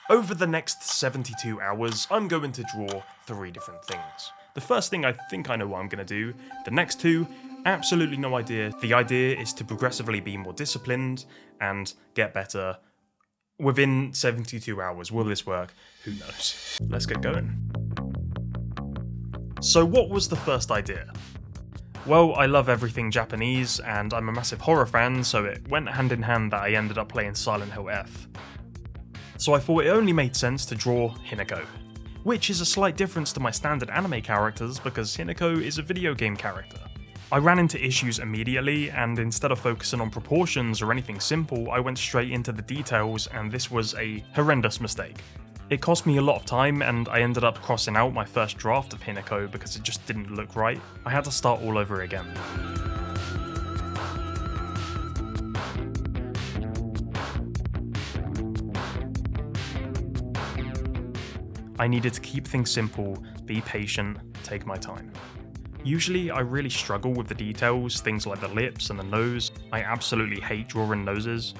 Over the next 72 hours, I'm going to draw 3 different things. The first thing, I think I know what I'm going to do. The next 2, absolutely no idea. The idea is to progressively be more disciplined and get better within 72 hours. Will this work? Who knows? Let's get going. So what was the first idea? Well, I love everything Japanese, and I'm a massive horror fan, so it went hand in hand that I ended up playing Silent Hill F. So I thought it only made sense to draw Hinako, which is a slight difference to my standard anime characters because Hinako is a video game character. I ran into issues immediately, and instead of focusing on proportions or anything simple, I went straight into the details, and this was a horrendous mistake. It cost me a lot of time, and I ended up crossing out my first draft of Hinako because it just didn't look right. I had to start all over again. I needed to keep things simple, be patient, take my time. Usually I really struggle with the details, things like the lips and the nose. I absolutely hate drawing noses.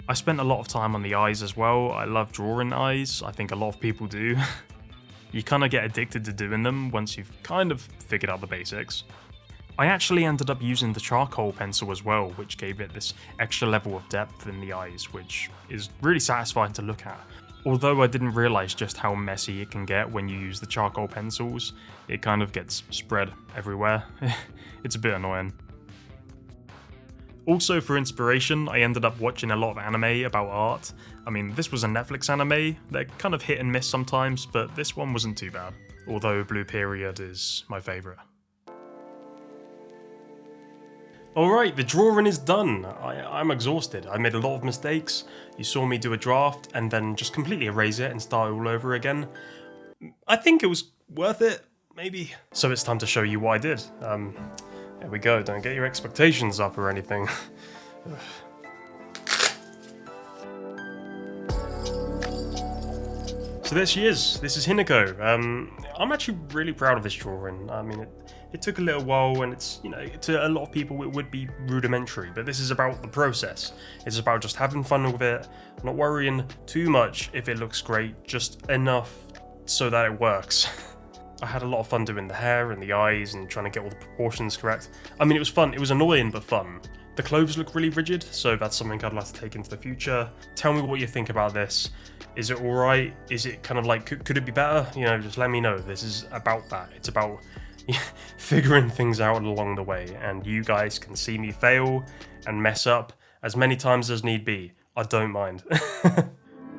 I spent a lot of time on the eyes as well. I love drawing eyes, I think a lot of people do. You kind of get addicted to doing them once you've kind of figured out the basics. I actually ended up using the charcoal pencil as well, which gave it this extra level of depth in the eyes, which is really satisfying to look at. Although I didn't realise just how messy it can get when you use the charcoal pencils, it kind of gets spread everywhere. It's a bit annoying. Also, for inspiration, I ended up watching a lot of anime about art. I mean, this was a Netflix anime, they're kind of hit and miss sometimes, but this one wasn't too bad. Although Blue Period is my favourite. Alright, the drawing is done. I'm exhausted. I made a lot of mistakes. You saw me do a draft and then just completely erase it and start all over again. I think it was worth it, maybe. So it's time to show you what I did. There we go, don't get your expectations up or anything. So there she is. This is Hinako. I'm actually really proud of this drawing. I mean, it took a little while, and it's, to a lot of people it would be rudimentary, but this is about the process. It's about just having fun with it, not worrying too much if it looks great, just enough so that it works. I had a lot of fun doing the hair and the eyes and trying to get all the proportions correct. I mean, it was fun. It was annoying, but fun. The clothes look really rigid, so that's something I'd like to take into the future. Tell me what you think about this. Is it alright? Is it kind of like, could it be better? Just let me know. This is about that. It's about figuring things out along the way, and you guys can see me fail and mess up as many times as need be. I don't mind.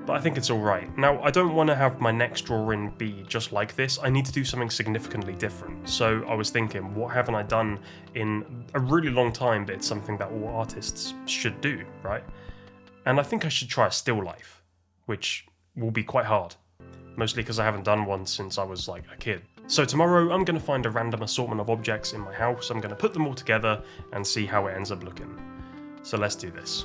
But I think it's alright. Now, I don't want to have my next drawing be just like this. I need to do something significantly different. So I was thinking, what haven't I done in a really long time, but it's something that all artists should do, right? And I think I should try a still life, which will be quite hard. Mostly because I haven't done one since I was like a kid. So tomorrow, I'm going to find a random assortment of objects in my house. I'm going to put them all together and see how it ends up looking. So let's do this.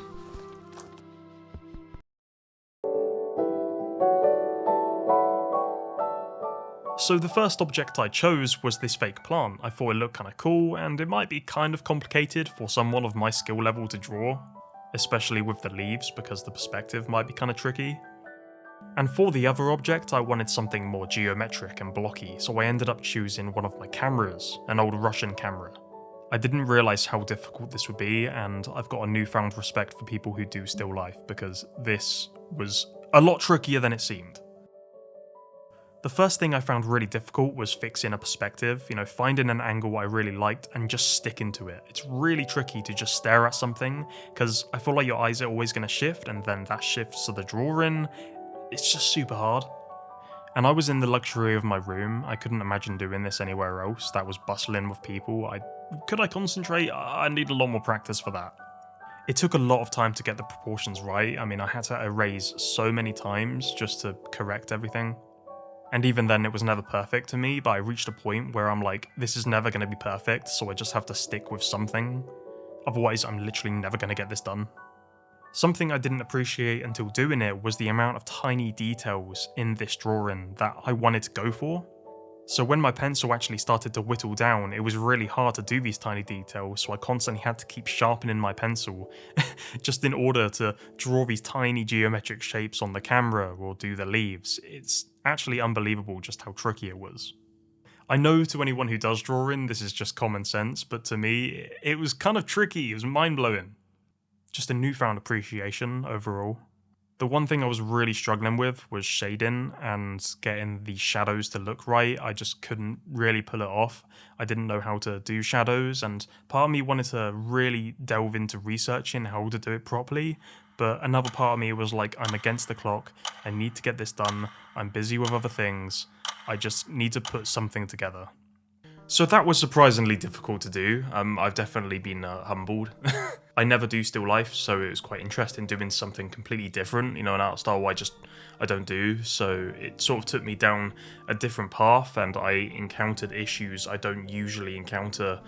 So the first object I chose was this fake plant. I thought it looked kind of cool, and it might be kind of complicated for someone of my skill level to draw, especially with the leaves because the perspective might be kind of tricky. And for the other object, I wanted something more geometric and blocky, so I ended up choosing one of my cameras, an old Russian camera. I didn't realise how difficult this would be, and I've got a newfound respect for people who do still life because this was a lot trickier than it seemed. The first thing I found really difficult was fixing a perspective, finding an angle I really liked and just sticking to it. It's really tricky to just stare at something, because I feel like your eyes are always going to shift, and then that shifts to the drawing. It's just super hard. And I was in the luxury of my room. I couldn't imagine doing this anywhere else that was bustling with people. Could I concentrate? I need a lot more practice for that. It took a lot of time to get the proportions right. I mean, I had to erase so many times just to correct everything. And even then, it was never perfect to me, but I reached a point where I'm like, this is never going to be perfect, so I just have to stick with something. Otherwise, I'm literally never going to get this done. Something I didn't appreciate until doing it was the amount of tiny details in this drawing that I wanted to go for. So when my pencil actually started to whittle down, it was really hard to do these tiny details, so I constantly had to keep sharpening my pencil just in order to draw these tiny geometric shapes on the camera or do the leaves. It's actually unbelievable just how tricky it was. I know to anyone who does drawing, this is just common sense, but to me, it was kind of tricky, it was mind-blowing. Just a newfound appreciation overall. The one thing I was really struggling with was shading and getting the shadows to look right. I just couldn't really pull it off. I didn't know how to do shadows, and part of me wanted to really delve into researching how to do it properly, but another part of me was like, I'm against the clock, I need to get this done, I'm busy with other things, I just need to put something together. So that was surprisingly difficult to do. I've definitely been humbled. I never do still life, so it was quite interesting doing something completely different, you know, an art style I don't do, so it sort of took me down a different path and I encountered issues I don't usually encounter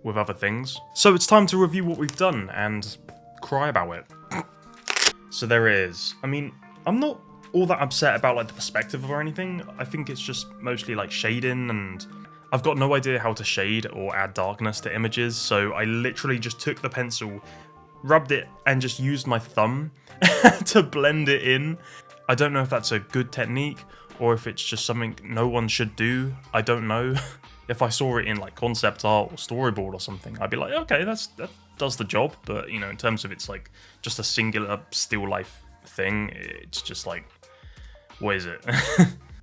with other things. So it's time to review what we've done and cry about it. So there it is. I mean, I'm not all that upset about like the perspective or anything. I think it's just mostly like shading, and I've got no idea how to shade or add darkness to images, so I literally just took the pencil, rubbed it, and just used my thumb to blend it in. I don't know if that's a good technique, or if it's just something no one should do. I don't know. If I saw it in like concept art or storyboard or something, I'd be like, okay, that does the job, but you know, in terms of it's like just a singular still life thing, it's just like, what is it?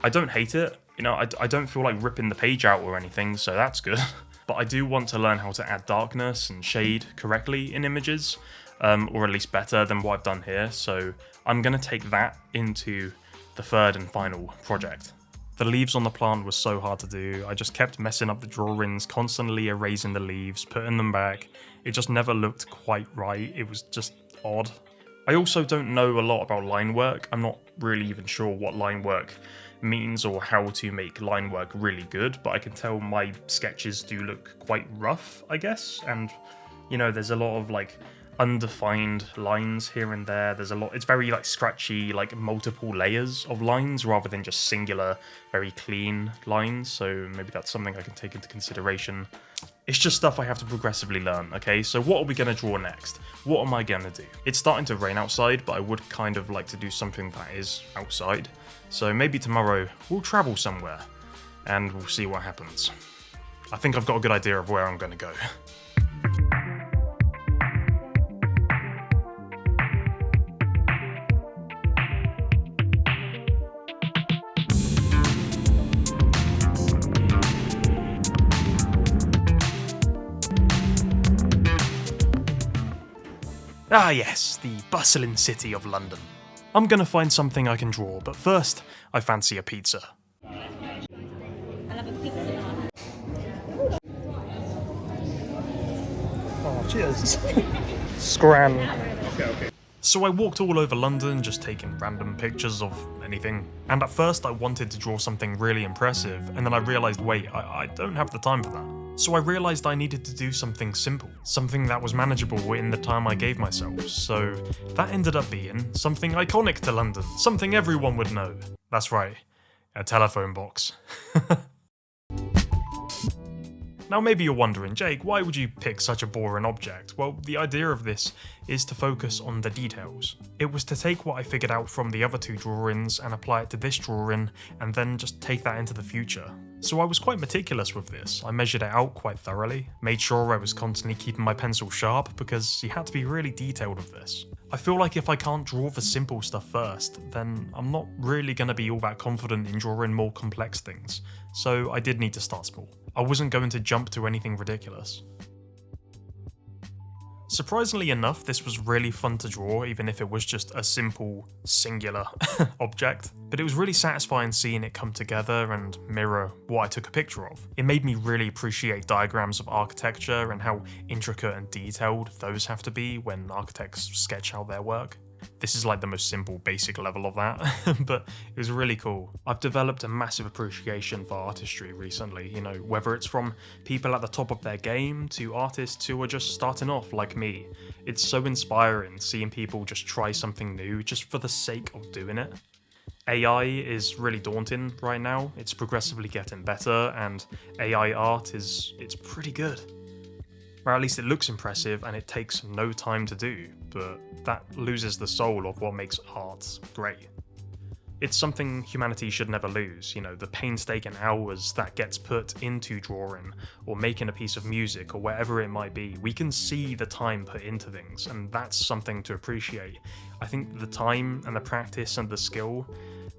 I don't hate it. You know, I don't feel like ripping the page out or anything, so that's good. But I do want to learn how to add darkness and shade correctly in images, or at least better than what I've done here, so I'm going to take that into the third and final project. The leaves on the plant was so hard to do. I just kept messing up the drawings, constantly erasing the leaves, putting them back. It just never looked quite right. It was just odd. I also don't know a lot about line work. I'm not really even sure what line work means or how to make line work really good, but I can tell my sketches do look quite rough, I guess, and you know, there's a lot of like undefined lines here and there. There's a lot, it's very like scratchy, like multiple layers of lines rather than just singular, very clean lines, so maybe that's something I can take into consideration. It's just stuff I have to progressively learn, okay? So what are we going to draw next? What am I going to do? It's starting to rain outside, but I would kind of like to do something that is outside. So maybe tomorrow we'll travel somewhere and we'll see what happens. I think I've got a good idea of where I'm going to go. Ah yes, the bustling city of London. I'm gonna find something I can draw, but first, I fancy a pizza. I love a pizza. Oh, cheers. Scran. Okay. So I walked all over London, just taking random pictures of anything. And at first I wanted to draw something really impressive, and then I realised, wait, I don't have the time for that. So I realised I needed to do something simple, something that was manageable in the time I gave myself, so that ended up being something iconic to London, something everyone would know. That's right, a telephone box. Now maybe you're wondering, Jake, why would you pick such a boring object? Well, the idea of this is to focus on the details. It was to take what I figured out from the other two drawings and apply it to this drawing, and then just take that into the future. So I was quite meticulous with this. I measured it out quite thoroughly, made sure I was constantly keeping my pencil sharp because you had to be really detailed with this. I feel like if I can't draw the simple stuff first, then I'm not really going to be all that confident in drawing more complex things, so I did need to start small. I wasn't going to jump to anything ridiculous. Surprisingly enough, this was really fun to draw, even if it was just a simple, singular object. But it was really satisfying seeing it come together and mirror what I took a picture of. It made me really appreciate diagrams of architecture and how intricate and detailed those have to be when architects sketch out their work. This is like the most simple, basic level of that, but it was really cool. I've developed a massive appreciation for artistry recently, you know, whether it's from people at the top of their game to artists who are just starting off like me. It's so inspiring seeing people just try something new just for the sake of doing it. AI is really daunting right now. It's progressively getting better, and AI art it's pretty good. Or at least it looks impressive and it takes no time to do, but that loses the soul of what makes art great. It's something humanity should never lose, the painstaking hours that gets put into drawing, or making a piece of music, or whatever it might be. We can see the time put into things, and that's something to appreciate. I think the time and the practice and the skill,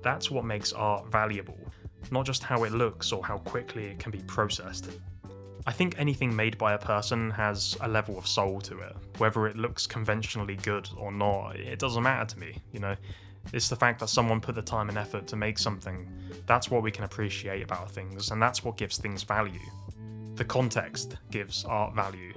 that's what makes art valuable, not just how it looks or how quickly it can be processed. I think anything made by a person has a level of soul to it. Whether it looks conventionally good or not, it doesn't matter to me, It's the fact that someone put the time and effort to make something. That's what we can appreciate about things, and that's what gives things value. The context gives art value.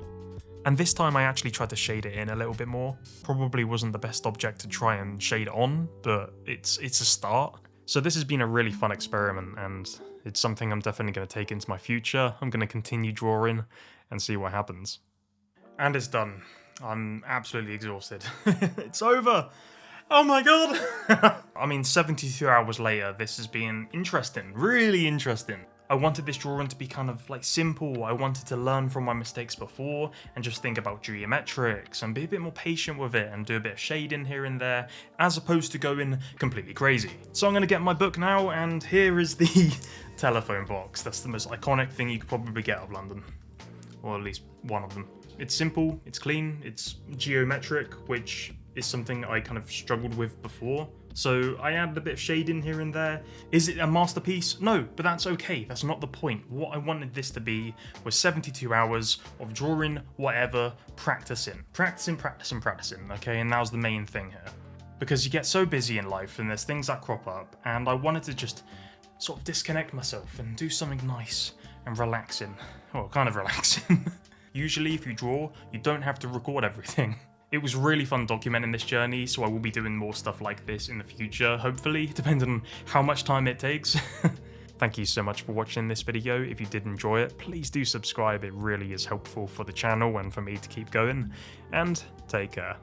And this time I actually tried to shade it in a little bit more. Probably wasn't the best object to try and shade on, but it's a start. So this has been a really fun experiment, and it's something I'm definitely going to take into my future. I'm going to continue drawing and see what happens. And it's done. I'm absolutely exhausted. It's over! Oh my god! 72 hours later, this has been interesting, really interesting. I wanted this drawing to be kind of simple. I wanted to learn from my mistakes before and just think about geometrics and be a bit more patient with it and do a bit of shading here and there, as opposed to going completely crazy. So I'm going to get my book now, and here is the telephone box. That's the most iconic thing you could probably get out of London, or at least one of them. It's simple, it's clean, it's geometric, which is something I kind of struggled with before. So I added a bit of shading here and there. Is it a masterpiece? No, but that's okay. That's not the point. What I wanted this to be was 72 hours of drawing whatever, practicing, okay? And that was the main thing here. Because you get so busy in life and there's things that crop up, and I wanted to just sort of disconnect myself and do something nice and relaxing. Well, kind of relaxing. Usually if you draw, you don't have to record everything. It was really fun documenting this journey, so I will be doing more stuff like this in the future, hopefully, depending on how much time it takes. Thank you so much for watching this video. If you did enjoy it, please do subscribe. It really is helpful for the channel and for me to keep going. And take care.